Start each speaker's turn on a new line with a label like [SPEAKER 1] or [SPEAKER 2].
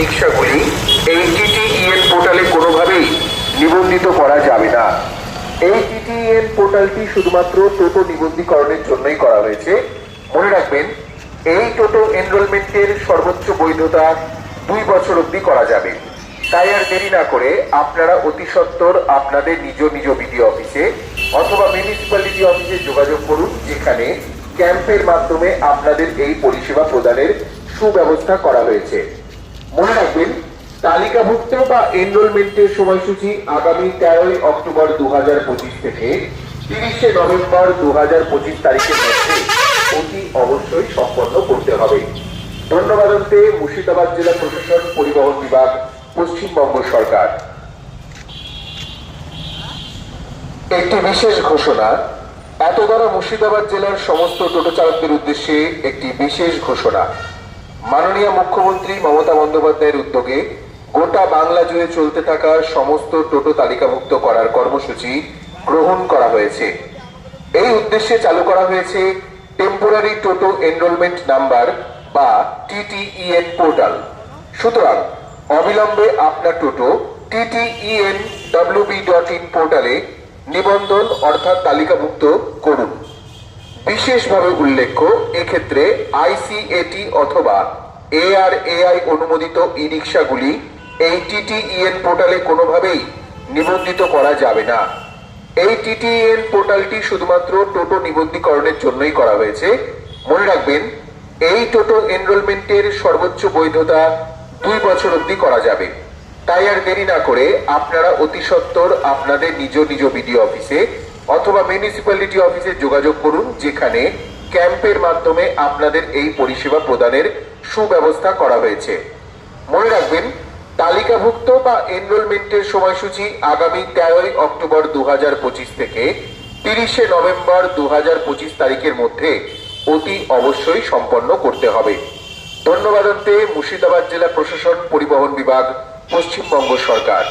[SPEAKER 1] রিক্সাগুলি এই টিটিইএন পোর্টালে কোনোভাবেই নিবন্ধিত করা যাবে না। এই টিটিইএন পোর্টালটি শুধুমাত্র টোটো নিবন্ধীকরণের জন্যই করা হয়েছে। মনে রাখবেন, এই টোটো এনরোলমেন্টের সর্বোচ্চ বৈধতা 2 বছর অবধি করা যাবে। তাই আর দেরি না করে আপনারা অতি সত্বর আপনাদের নিজ নিজ বিডিও অফিসে অথবা মিউনিসিপ্যালিটি অফিসে যোগাযোগ করুন, যেখানে ক্যাম্পের মাধ্যমে আপনাদের এই পরিষেবা প্রদানের সুব্যবস্থা করা হয়েছে। মনে রাখবেন, তালিকাভুক্ত বা এনরোলমেন্টের সময়সূচি আগামী 13 অক্টোবর 2025 থেকে 30 নভেম্বর 2025 তারিখের মধ্যে অতি অবশ্যই সম্পন্ন করতে হবে। ধন্যবাদ অন্তে মুর্শিদাবাদ জেলা প্রশাসন, পরিবহন বিভাগ, পশ্চিমবঙ্গ সরকার। একটি বিশেষ ঘোষণা। এত দ্বারা মুর্শিদাবাদ জেলার সমস্ত টোটো চালকদের উদ্দেশ্যে একটি বিশেষ ঘোষণা। মাননীয় মুখ্যমন্ত্রী মমতা বন্দ্যোপাধ্যায়ের উদ্যোগে গোটা বাংলা জুড়ে চলতে থাকা সমস্ত টোটো তালিকাভুক্ত করার কর্মসূচি গ্রহণ করা হয়েছে। এই উদ্দেশ্যে চালু করা হয়েছে টেম্পোরারি টোটো এনরোলমেন্ট নাম্বার বা টিটিইএন পোর্টাল। সুতরাং অবিলম্বে আপনার টোটো tteenwb.in পোর্টালে নিবন্ধন অর্থাৎ তালিকাভুক্ত করুন। বিশেষভাবে উল্লেখ্য, এক্ষেত্রে আইসিএটি অথবা ARAI অনুমোদিত ই রিক্সাগুলি এই টিটিইএন পোর্টালে কোনোভাবেই নিবন্ধিত করা যাবে না। এই টিটিইএন পোর্টালটি শুধুমাত্র টোটো নিবন্ধীকরণের জন্যই করা হয়েছে। মনে রাখবেন, এই টোটো এনরোলমেন্টের সর্বোচ্চ বৈধতা 2 বছর অবধি করা যাবে। তাই আর দেরি না করে আপনারা অতি সত্বর আপনাদের নিজ নিজ বিডিও অফিসে অথবা মিউনিসিপ্যালিটি অফিসে যোগাযোগ করুন, যেখানে ক্যাম্পের মাধ্যমে আপনাদের এই পরিষেবা প্রদানের সুব্যবস্থা করা হয়েছে। মনে রাখবেন, তালিকাভুক্ত বা এনরোলমেন্টের সময়সূচি আগামী 13 অক্টোবর 2025 থেকে 30 নভেম্বর 2025 তারিখের মধ্যে অতি অবশ্যই সম্পন্ন করতে হবে। ধন্যবাদ অন্তে মুর্শিদাবাদ জেলা প্রশাসন, পরিবহন বিভাগ, পশ্চিমবঙ্গ সরকার।